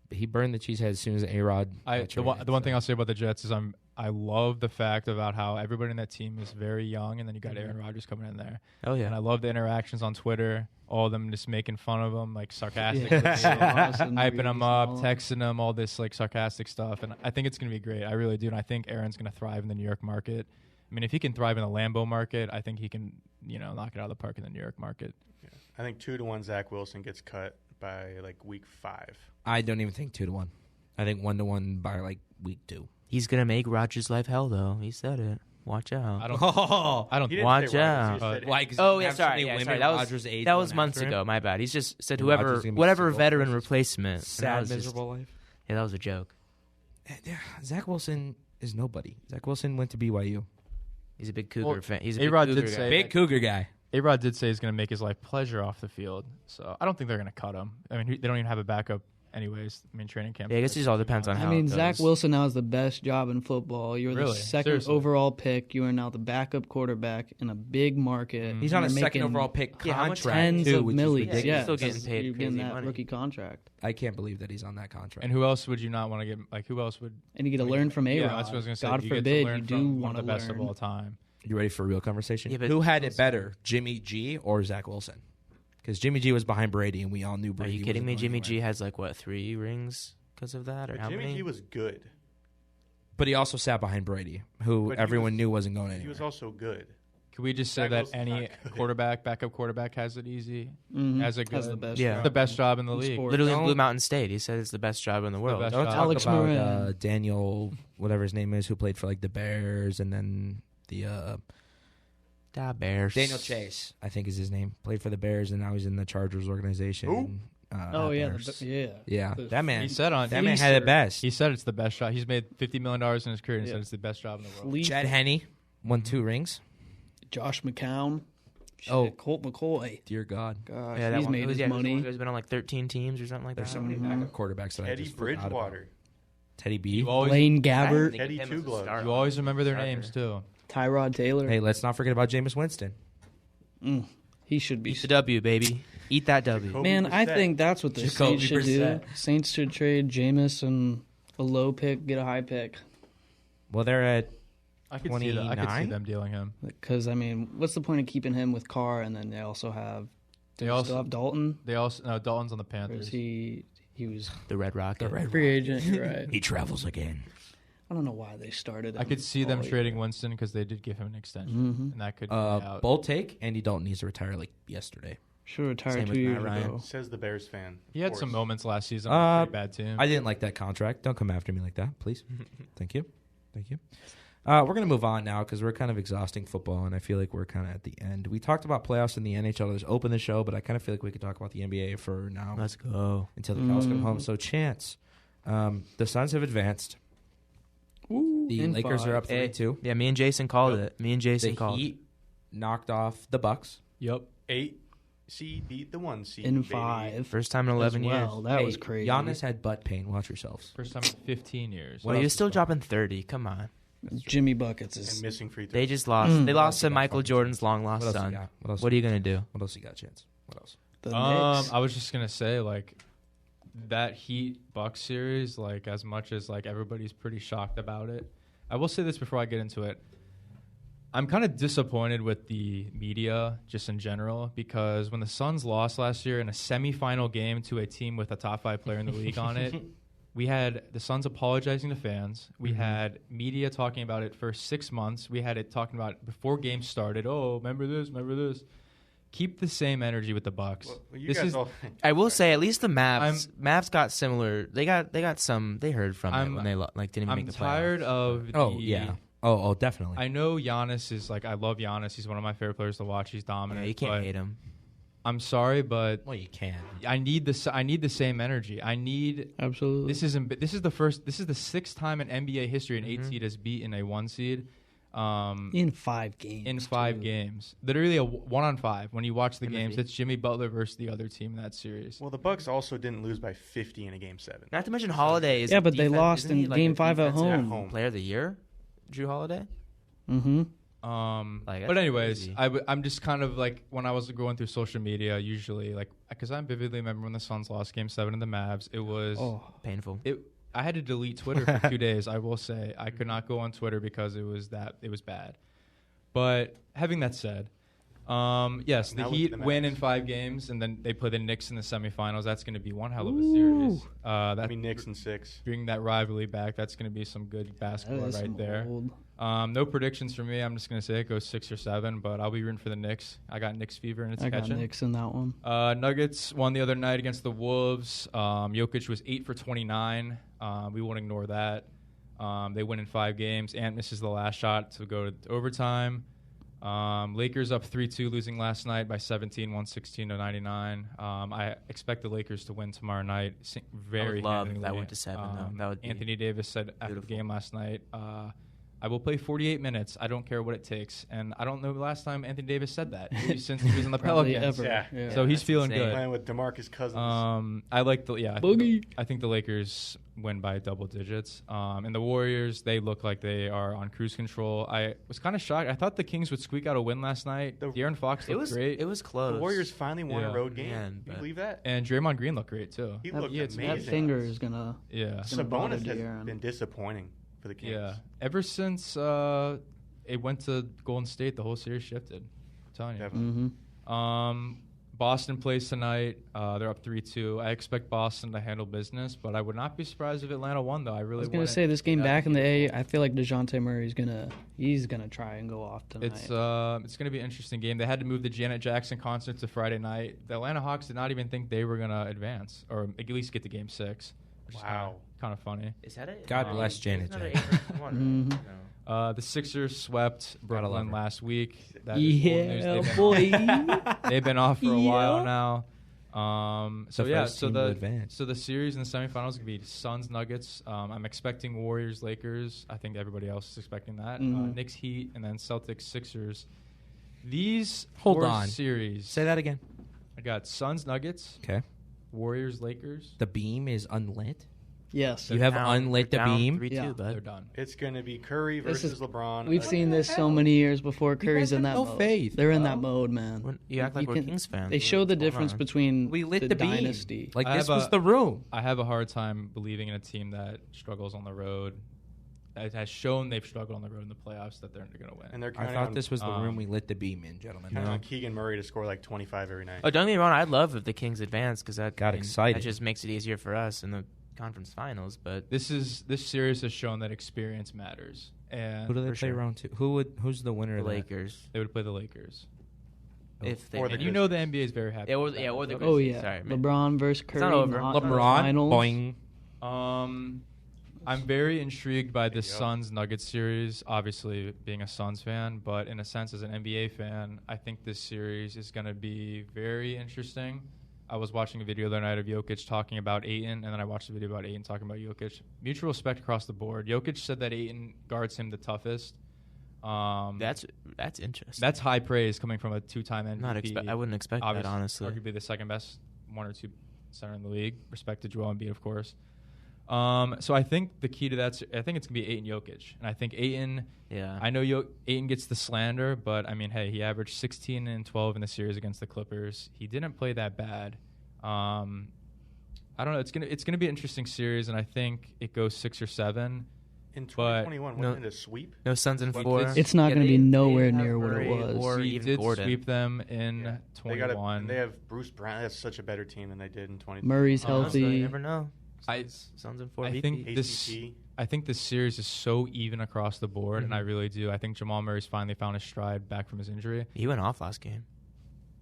He burned the cheesehead as soon as A-Rod. The one thing I'll say about the Jets is I love the fact about how everybody in that team is very young, and then you got Aaron Rodgers coming in there, Oh yeah. and I love the interactions on Twitter. All of them just making fun of him, like sarcastically, hyping him up, texting him, all this like sarcastic stuff, and I think it's gonna be great. I really do, and I think Aaron's gonna thrive in the New York market. I mean, if he can thrive in the Lambeau market, I think he can, knock it out of the park in the New York market. I think 2-1 Zach Wilson gets cut by like week 5. I don't even think 2-1. I think 1-1 by like week 2. He's gonna make Rodgers' life hell, though. He said it. Watch out. I don't. Oh, I don't. He didn't Watch say Rodgers, he out. said why? 'Cause Oh you yeah, have so sorry. many Yeah, women sorry. That was Rodgers' age that was going months after him. ago. My bad. He's just said And Rodgers whoever, is gonna be whatever Super Bowl veteran first. replacement. And that Sad, was just- miserable life. Yeah, that was a joke. Yeah, Zach Wilson is nobody. Zach Wilson went to BYU. He's a big Cougar Well, fan. He's a big A-Rod Cougar did guy. say- Big Cougar guy. A-Rod did say he's going to make his life pleasure off the field, so I don't think they're going to cut him. I mean, they don't even have a backup, anyways. I mean, training camp. Yeah, I guess it just all depends on I how mean, it Zach goes. Wilson now is the best job in football. You're Really? the second Seriously? overall pick. You are now the backup quarterback in a big market. He's on a You're second making overall pick Yeah, how much- contract tens too, of which is millions. ridiculous. Yeah, He's still getting so paid you're getting crazy that money. rookie contract, I can't believe that he's on that contract. And who else would you not want to get? Like, who else would? and you get to learn from A-Rod. Yeah, that's what I was going to say. God you get to forbid learn you do from one want of to the best learn. of all time. You ready for a real conversation? Yeah, but- Who had it better, Jimmy G or Zach Wilson? Because Jimmy G was behind Brady, and we all knew Are Brady. you kidding wasn't me? going Jimmy anywhere. G has like what 3 rings because of that, or But how Jimmy many? G was good. But he also sat behind Brady, who But he everyone was- knew wasn't going He anywhere. was also good. Could we just say Zach that Wilson's any not good. backup quarterback, has it easy? Mhm. Has a Has good, the best Yeah. job the best job in the in league. sport. Literally in Don't- Blue Mountain State. He said it's the best job in the world. best Don't job. talk Alex about Moran. Daniel, whatever his name is, who played for like the Bears, and then the Da Bears. Daniel Chase, I think is his name, played for the Bears, and now he's in the Chargers organization. Who? Oh at yeah, Bears. yeah. That man. He said on. That man had it best. He said it's the best job. He's made $50 million in his career, and he Yeah. said it's the best job in the world. Fleet, Chad Henne won 2 rings. Josh McCown. Oh. Shit, Colt McCoy. Dear God, Gosh, Yeah, that he's one. made his money. He's been on like 13 teams or something like there's that. so many backup quarterbacks that I Teddy just forgot about. Bridgewater. Teddy B. You always, Blaine I didn't Gabbert, think Teddy of him Two as a Gloves. starter. you always remember their Starter. names too. Tyrod Taylor. Hey, let's not forget about Jameis Winston. He should be. Eat the W, baby. Eat that W. Jacoby Man, I Brissett. think that's what the Jacoby Saints should do. Brissett. Saints should trade Jameis and a low pick, get a high pick. Well, they're at I could see that. I could see 29? them dealing him. Because I mean, what's the point of keeping him with Carr? And then they also have. They They also- still have Dalton. They also no Dalton's on the Or Panthers. is he? He was The Red Rocket. free agent. You're right. he travels again. I don't know why they started. I could see them all trading year. Winston because they did give him an extension, Mhm. and that could be out. Bold take. Andy Dalton needs to retire like yesterday. Should retired Same 2 with years Matt Ryan. ago. Says the Bears fan. He of had some course. moments last season. On a pretty bad team. I didn't like that contract. Don't come after me like that, please. Thank you. Thank you. We're going to move on now because we're kind of exhausting football, and I feel like we're kind of at the end. We talked about playoffs in the NHL. Let's open the show, but I kind of feel like we could talk about the NBA for now Let's go. until the cows come home. So, Chance, The Suns have advanced. Ooh, The Lakers are up 3-2. Yeah, me and Jason called it. The Heat knocked off the Bucks. Yep. 8 seed beat the 1 seed. in baby. 5. First time in 11 well. years. That was crazy. Giannis had butt pain. Watch yourselves. First time in 15 years. Well, he was still dropping 30. Come on. Jimmy Buckets And is. missing free throws. They just lost. They lost to you got, Michael fucking Jordan's Chance? long What lost else you son. got? What else? What are you going to do? What else you got, Chance? What else? The Knicks. I was just gonna say, like, that Heat Bucks series, like, as much as like everybody's pretty shocked about it, I will say this before I get into it. I'm kind of disappointed with the media just in general, because when the Suns lost last year in a semifinal game to a team with a top 5 player in the league on it, we had the Suns apologizing to fans. We had media talking about it for 6 months. We had it talking about it before games started. Oh, remember this, remember this. Keep the same energy with the Bucks. Well, you This guys is- all. I will say, at least the Mavs got similar. They got some. They heard from it when they didn't even I'm make the playoffs. tired of Oh, the, yeah. Oh, definitely. I know Giannis is like, I love Giannis. He's one of my favorite players to watch. He's Yeah, dominant. you can't but hate him. I'm sorry, but well, you can. I need this. I need the same energy. I need. Absolutely. This is the 6th time in NBA history an 8 seed has beaten a 1 seed. in 5 games. In 5 games, literally a 1-on-5. When you watch the In the games, feed. it's Jimmy Butler versus the other team in that series. Well, the Bucks also didn't lose by 50 in a game 7. Not to mention Holiday is. Yeah, but they lost isn't he in like Game a 5 at defensive home. Player of the year, Drew Holiday. Mm-hmm. Like, But that's anyways, crazy. I'm just kind of like, when I was going through social media, usually, like, because I vividly remember when the Suns lost Game 7 in the Mavs. It was Painful. I had to delete Twitter for 2 days. I will say I could not go on Twitter because it was bad. But having that said, yes, the Now look Heat at the win Mavs. in 5 games, and then they play the Knicks in the semifinals. That's going to be one hell of a series. I mean, Knicks in 6. Bring that rivalry back. That's going to be some good basketball right there. Old. No predictions for me. I'm just going to say it goes 6 or 7, but I'll be rooting for the Knicks. I got Knicks fever, and it's I got catching. Knicks in that one. Nuggets won the other night against the Wolves. Jokic was 8 for 29. We won't ignore that. They win in 5 games. Ant misses the last shot to go to overtime. Lakers up 3-2, losing last night by 17, 116-99. I expect the Lakers to win tomorrow night. Very I would love if handily. that went to 7, though. That would be Anthony Davis said after the beautiful. game last night, I will play 48 minutes. I don't care what it takes. And I don't know the last time Anthony Davis said that since he was in the Probably Pelicans. ever. Yeah. So he's that's feeling insane. good. Playing with DeMarcus Cousins. I like the Boogie. I think the Lakers win by double digits. And the Warriors, they look like they are on cruise control. I was kind of shocked. I thought the Kings would squeak out a win last night. De'Aaron Fox looked great, It was close. the Warriors finally won Yeah. a road game. Man, you but- believe that? and Draymond Green looked great too. He That, looked it's- amazing. that finger is gonna. Yeah, gonna bother Sabonis has De'Aaron. been disappointing for the Kings. yeah. Ever since it went to Golden State, the whole series shifted. I'm telling you. Definitely. Mm-hmm. Boston plays tonight. They're up 3-2. I expect Boston to handle business, but I would not be surprised if Atlanta won, though. I I really was gonna want say this game that back in the game. A. I feel like DeJounte Murray's gonna try and go off tonight. It's going to be an interesting game. They had to move the Janet Jackson concert to Friday night. The Atlanta Hawks did not even think they were going to advance or at least get to Game 6. Which Wow. is kind of funny. Is that it? God bless Janet It's another Jackson. 8-1, right? Mhm. No. The Sixers swept Gotta love Brooklyn her. last week. That is old news. Yeah, They've boy. They've been off for a Yeah. while now. So The yeah, first so team to the advance. so the series in the semifinals is gonna be Suns Nuggets. I'm expecting Warriors Lakers. I think everybody else is expecting that. Mhm. Knicks Heat, and then Celtics Sixers. These Hold four on. series. Say that again. I got Suns Nuggets, Okay. Warriors Lakers. The beam is unlit. Yes. You have Down- unlit the they're down beam. 3-2, Yeah. They're bud. done. It's going to be Curry This versus is- LeBron. We've seen this so many years before Curry's guys in have that no mode. faith, They're in bro. that mode, man. When- You act like we're Kings fans. They show the What's going difference on? between We lit the beam. dynasty. Like I this have was a- the room. I have a hard time believing in a team that struggles on the road. It has shown they've struggled on the road in the playoffs that they're going to win. And they're I counting thought on, this was the room we lit the beam in, gentlemen. counting on Keegan Murray to score like 25 every night. Oh, don't get me wrong. I'd love if the Kings advance because that Got excited. That just makes it easier for us in the conference finals. But This series has shown that experience matters, and Who do they For play sure. round two? Who's the winner the of that? Lakers, they would play the Lakers. if they Or the And you know the NBA is very happy. Yeah, or with the- that. or the Oh Grizzlies, yeah, sorry, man. LeBron versus Curry. not over. in the LeBron, finals. boing. I'm very intrigued by this There you go. Suns Nuggets series. Obviously, being a Suns fan, but in a sense, as an NBA fan, I think this series is going to be very interesting. I was watching a video the other night of Jokic talking about Ayton, and then I watched a video about Ayton talking about Jokic. Mutual respect across the board. Jokic said that Ayton guards him the toughest. That's interesting. That's high praise coming from a 2-time MVP. I wouldn't expect that, honestly. Arguably the second best 1 or 2 center in the league. Respect to Joel Embiid, of course. So I think the key to that, I think it's going to be Ayton Jokic. And I think Ayton, I know Ayton gets the slander, but, I mean, hey, he averaged 16 and 12 in the series against the Clippers. He didn't play that bad. I don't know. It's gonna be an interesting series, and I think it goes 6 or 7. In 2021, wasn't it a sweep? No Suns in 4. It's not going to be nowhere near what it was. Or we even did Gordon. sweep them in 21. They have Bruce Brown. That's such a better team than they did in 2020. Murray's healthy. You never know. Suns in 4. I think this series is so even across the board, and I really do. I think Jamal Murray's finally found his stride back from his injury. He went off last game.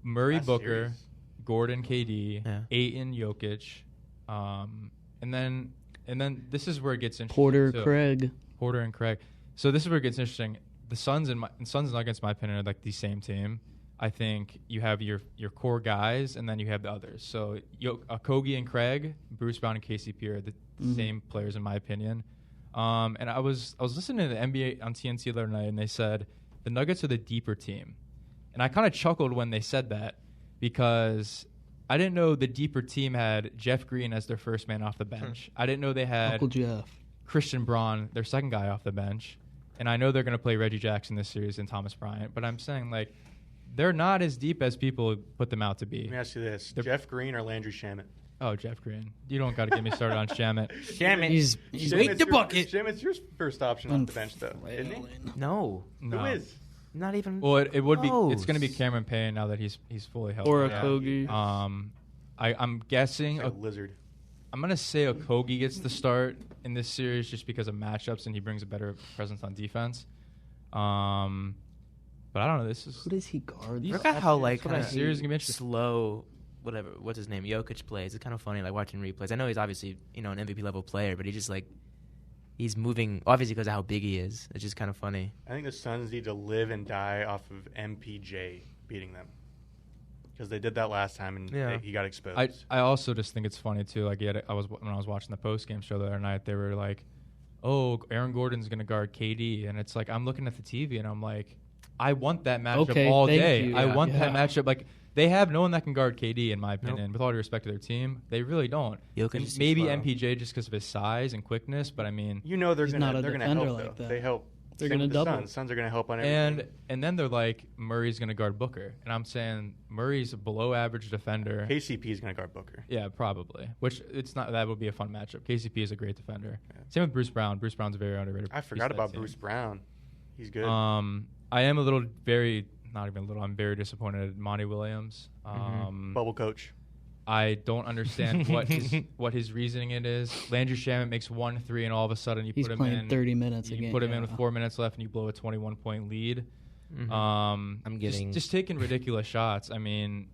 Booker, series. Gordon, KD, Ayton, Jokic, and then this is where it gets interesting. Porter and Craig. So this is where it gets interesting. The Suns and Nuggets, in my opinion, are like the same team. I think you have your core guys, and then you have the others. So Kogi and Craig, Bruce Brown and KCP are the same players, in my opinion. And I was listening to the NBA on TNT the other night, and they said the Nuggets are the deeper team. And I kind of chuckled when they said that, because I didn't know the deeper team had Jeff Green as their first man off the bench. I didn't know they had Uncle Jeff. Christian Braun, their second guy off the bench. And I know they're going to play Reggie Jackson this series and Thomas Bryant. But I'm saying, like, they're not as deep as people put them out to be. Let me ask you this. Jeff Green or Landry Shamet? Oh, Jeff Green. You don't got to get me started on Shamet. He's wait the bucket. Shamet's your first option off the bench, though, isn't he? No. Who is? Not even. Well, it would be. close. It's going to be Cameron Payne now that he's fully healthy. Or a Kogi. I'm guessing Like a lizard. I'm going to say Okogie gets the start in this series just because of matchups, and he brings a better presence on defense. But I don't know. Who does he guard? Look at how like kind of series is gonna be interesting. slow, whatever. What's his name? Jokic plays. It's kind of funny, like watching replays. I know he's obviously an MVP level player, but he just like he's moving obviously because of how big he is. It's just kind of funny. I think the Suns need to live and die off of MPJ beating them, because they did that last time and he got exposed. I also just think it's funny too. Like when I was watching the post game show the other night, they were like, "Oh, Aaron Gordon's gonna guard KD," and it's like I'm looking at the TV and I'm like, I want that matchup all day. You. I want that matchup. Like they have no one that can guard KD, in my opinion. Nope. With all due respect to their team, they really don't. And maybe MPJ just because of his size and quickness, but I mean, they're gonna help like though. that. They help. They're gonna double. Suns are gonna help on everything. And then they're like Murray's gonna guard Booker, and I'm saying Murray's a below average defender. KCP is gonna guard Booker. Yeah, probably. Which it's not. That would be a fun matchup. KCP is a great defender. Yeah. Same with Bruce Brown. Bruce Brown's a very underrated. I forgot about Bruce Brown. He's good. I am I'm very disappointed at Monty Williams. Bubble coach. I don't understand what his reasoning it is. Landry Shamet makes 1 3, and all of a sudden he's put him playing in 30 minutes a you game. put him in with 4 minutes left, and you blow a 21-point lead. I'm getting just taking ridiculous shots. I mean,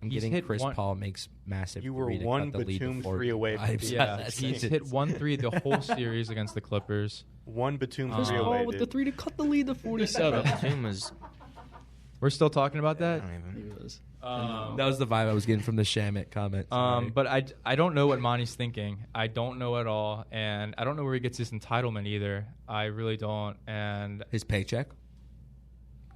Chris Paul makes massive. You were one Batum 3 away from he's hit 1 3 the whole series against the Clippers. One Batum Chris 3 Paul away, with the 3 to cut the lead to 47. Batum was. We're still talking about that. That was the vibe I was getting from the Shamet comment. But I don't know what Monty's thinking. I don't know at all, and I don't know where he gets his entitlement either. I really don't. And his paycheck.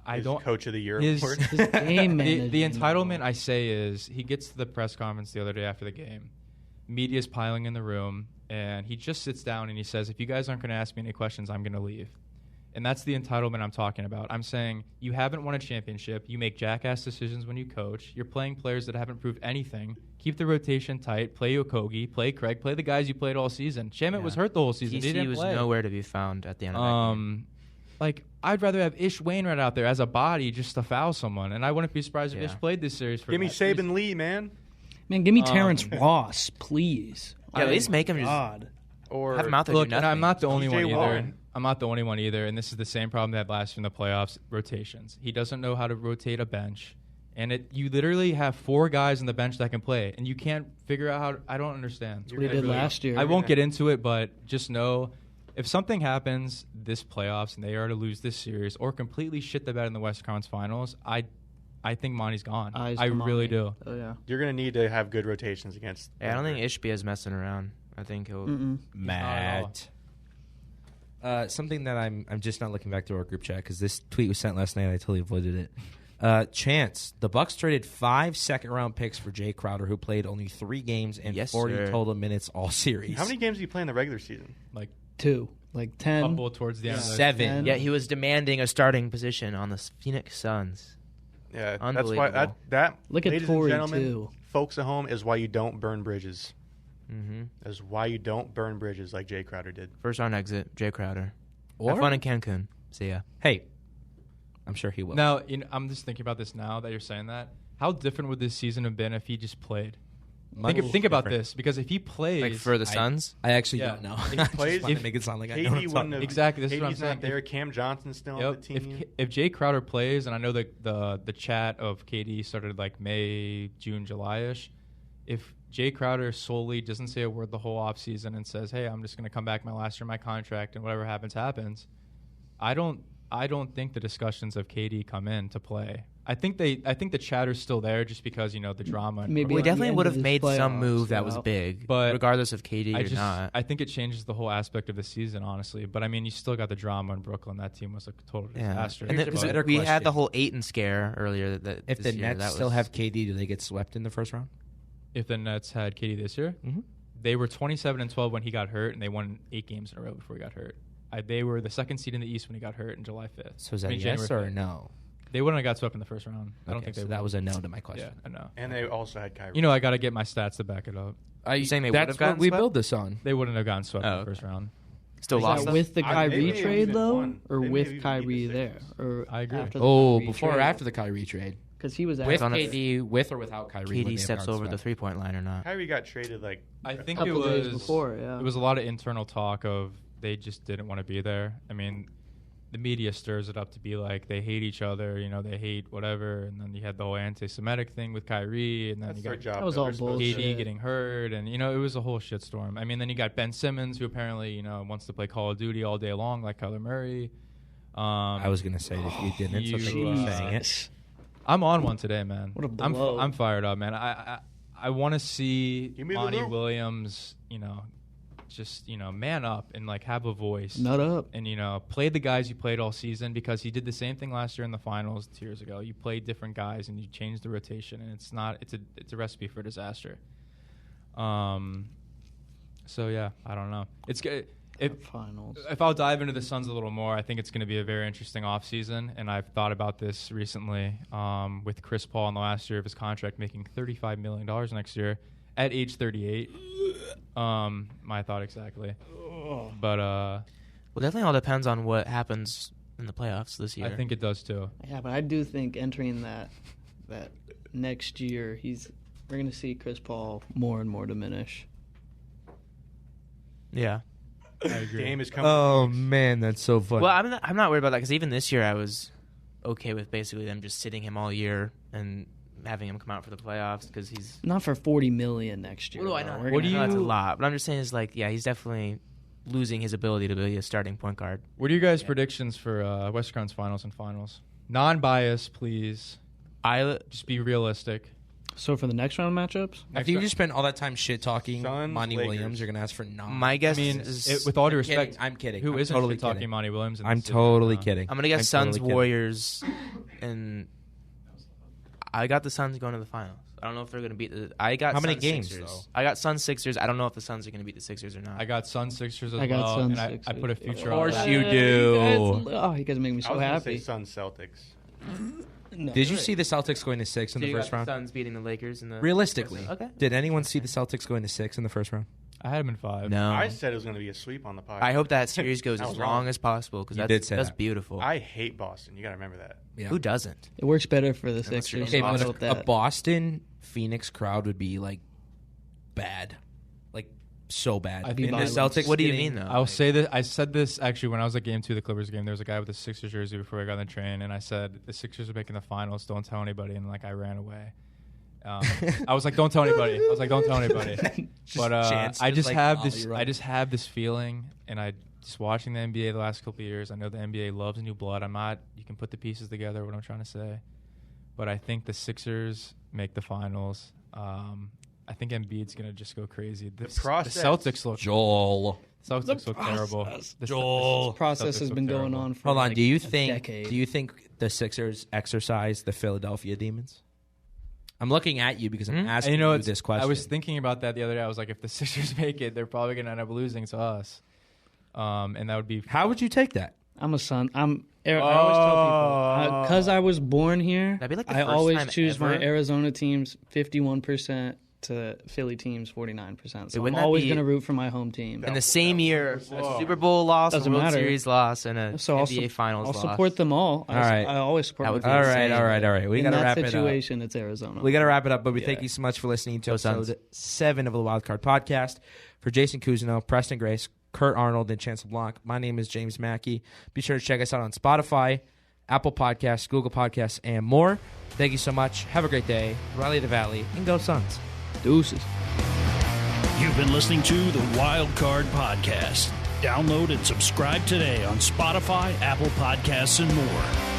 Coach of the Year his game the entitlement I say is he gets to the press conference the other day after the game. Media's piling in the room, and he just sits down and he says, "If you guys aren't going to ask me any questions, I'm going to leave." And that's the entitlement I'm talking about. I'm saying you haven't won a championship. You make jackass decisions when you coach. You're playing players that haven't proved anything. Keep the rotation tight. Play Okogie. Play Craig. Play the guys you played all season. Shamet was hurt the whole season. He didn't was play. nowhere to be found at the end of that game. Like, I'd rather have Ish Wainwright out there as a body just to foul someone. And I wouldn't be surprised if Ish played this series for Give me Saban Lee, man. Man, give me Terrence Ross, please. At least make him just or have him out there. Look, do and I'm not the only one either. Warren. I'm not the only one either, and this is the same problem they had last year in the playoffs, rotations. He doesn't know how to rotate a bench, and you literally have 4 guys on the bench that can play, and you can't figure out how to, I don't understand. That's what he did last year. I won't get into it, but just know if something happens this playoffs and they are to lose this series or completely shit the bed in the West Conference Finals, I think Monty's gone. Eyes I to really Monty. do. Oh yeah. You're going to need to have good rotations against. Yeah, I don't think Ishbia's messing around. I think he'll. Matt. Something that I'm just not looking back to our group chat because this tweet was sent last night. I totally avoided it. Chance, the Bucks traded 5 second-round picks for Jay Crowder, who played only 3 games and Yes, 40 sir. total minutes all series. How many games do you play in the regular season? Like 2, like 10. couple towards the end. Of the 7. And- Yeah, he was demanding a starting position on the Phoenix Suns. Yeah, that's why Unbelievable. that Look at ladies Torrey, and gentlemen, too. folks at home, is why you don't burn bridges. Mm-hmm. Is why you don't burn bridges like Jay Crowder did. First round exit, Jay Crowder. Or, Have fun in Cancun. See ya. hey, I'm sure he will. Now, I'm just thinking about this now that you're saying that. How different would this season have been if he just played? Think about this, because if he plays Like for the Suns? I actually Yeah. don't know. If he I just plays- wanted to if make it sound like I know what KD I'm wouldn't talking have about. Exactly, this is what I'm KD's saying. not there. Cam Johnson's still on Yep. the team. If Jay Crowder plays, and I know that the chat of KD started like May, June, July-ish. If Jay Crowder solely doesn't say a word the whole offseason and says, "Hey, I'm just going to come back my last year of my contract, and whatever happens, happens," I don't think the discussions of KD come in to play. I think the chatter's still there just because, the drama. and Maybe We at the definitely end would of have this made some playoffs, move that was yeah. big, But regardless of KD or not. I think it changes the whole aspect of the season, honestly. But I mean, you still got the drama in Brooklyn. That team was a total Yeah, disaster. and then, Here's a so better we had question. the whole Aiton scare earlier. That If this the year, Nets that still was- have KD, do they get swept in the first round? If the Nets had KD this year, they were 27-12 when he got hurt, and they won 8 games in a row before he got hurt. They were the 2nd seed in the East when he got hurt in July 5th. So is that I mean, yes January or 5th. no? They wouldn't have got swept in the first round. I don't Okay, think they so would. that was a no to my question. Yeah, I know. And they also had Kyrie. I got to get my stats to back it up. You saying they would That's have gotten what we swept? build this on. They wouldn't have gotten swept in Oh, the first round. Still Is lost that them? with the They may Kyrie have trade even though, won. or They may with have even Kyrie beat the there, Sixers. or I agree. after the Oh, Kyrie before or trade? after the Kyrie trade? Because he was With after on a- KD, with or without Kyrie? when KD they steps got over the swept? 3-point line or not. Kyrie got traded like I think a it couple was days before. Yeah, It was a lot of internal talk of they just didn't want to be there. I mean, the media stirs it up to be like they hate each other, they hate whatever, and then you had the whole anti-Semitic thing with Kyrie, and then that's you their got job. That was though. all They're supposed bullshit. to- KD getting hurt, and it was a whole shitstorm. I mean, then you got Ben Simmons, who apparently wants to play Call of Duty all day long, like Kyler Murray. I was gonna say it if you didn't. So thank you for saying it. I'm on one today, man. What a I'm blow. I'm fired up, man. I want to see Give me the Monty loot. Williams, just man up and like have a voice. nut up. And play the guys you played all season, because he did the same thing last year in the finals 2 years ago. You played different guys and you changed the rotation, and it's a recipe for disaster. So yeah, I don't know. It's good. Finals. If I'll dive into the Suns a little more, I think it's going to be a very interesting offseason, and I've thought about this recently with Chris Paul in the last year of his contract making $35 million next year at age 38. My thought exactly. But Well, definitely all depends on what happens in the playoffs this year. I think it does too. Yeah, but I do think entering that next year, we're going to see Chris Paul more and more diminish. Yeah. I agree. Game is coming. Oh man, that's so funny. Well, I'm not worried about that, because even this year I was okay with basically them just sitting him all year and having him come out for the playoffs, because he's. Not for $40 million next year. Well, I though. know. We're What gonna do That's a you- lot, but I'm just saying is like, yeah, he's definitely losing his ability to be a starting point guard. What are your guys' predictions for West Conference Finals and Finals? Non-bias, please. Just be realistic. So for the next round matchups, After you just spent all that time shit talking Suns, Monty Lakers. Williams, you're gonna ask for non. My guess I mean, is with all due I'm respect, kidding. I'm kidding. who I'm isn't totally talking kidding. Monty Williams? in I'm this totally season? kidding. I'm gonna guess I'm Suns totally kidding. Warriors, and I got the Suns going to the finals. I don't know if they're gonna beat the. I got How many Suns games, Sixers. though? I got Suns Sixers. I don't know if the Suns are gonna beat the Sixers or not. I got Suns Sixers as I got well, Suns and I Sixers. put a future. Of course on that. you do. You guys make me I so was gonna say happy. Suns Celtics. No. Did you see the Celtics going to 6 in So the you first got round? the Suns beating the Lakers in the. Realistically, Okay. did anyone see the Celtics going to 6 in the first round? I had him in 5. No. I said it was going to be a sweep on the podcast. I hope that series goes I as was long wrong. as possible, because You did that's say that's that. beautiful. I hate Boston. You got to remember that. Yeah. Who doesn't? It works better for the Unless you're Sixers. Okay, I'll but I'll hope go with a Boston Phoenix crowd would be like bad, like so bad. I'd be And the violent. Celtics. What do you getting- mean though? I'll say that I said this actually when I was at Game 2 of the Clippers game. There was a guy with a Sixers jersey before I got on the train, and I said the Sixers are making the finals. Don't tell anybody, and like I ran away. I was like, don't tell anybody. But Chance I just, just like, have volley this. run. I just have this feeling, and I just watching the NBA the last couple of years. I know the NBA loves new blood. You can put the pieces together. What I'm trying to say, but I think the Sixers make the finals. I think Embiid's going to just go crazy. The Celtics look Celtics look terrible. The process has been going on for Hold on. like Do you a think decade. the Sixers exercise the Philadelphia Demons? I'm looking at you because I'm asking you this question. I was thinking about that the other day. I was like, if the Sixers make it, they're probably going to end up losing to us. And that would be. How would you take that? I'm a son. I always tell people because I was born here. That'd be like the I first always time choose ever. my Arizona teams 51% to Philly teams 49%. So I'm wouldn't that always be- going to root for my home team. In the same year, a Super Bowl loss, Doesn't a World matter. Series loss, and a So NBA Finals I'll loss. support them all. All right. I always support. That would my be team. All right. We In got to that wrap it up. situation, it's Arizona. We got to wrap it up, but we Yeah. thank you so much for listening to Go Suns. episode 7 of the Wildcard Podcast. For Jason Cousineau, Preston Grace, Curt Arnold, and Chance LeBlanc, my name is James Mackey. Be sure to check us out on Spotify, Apple Podcasts, Google Podcasts, and more. Thank you so much. Have a great day. Rally the Valley, and go Suns. Deuces. You've been listening to the Wildcard Podcast. Download and subscribe today on Spotify, Apple Podcasts, and more.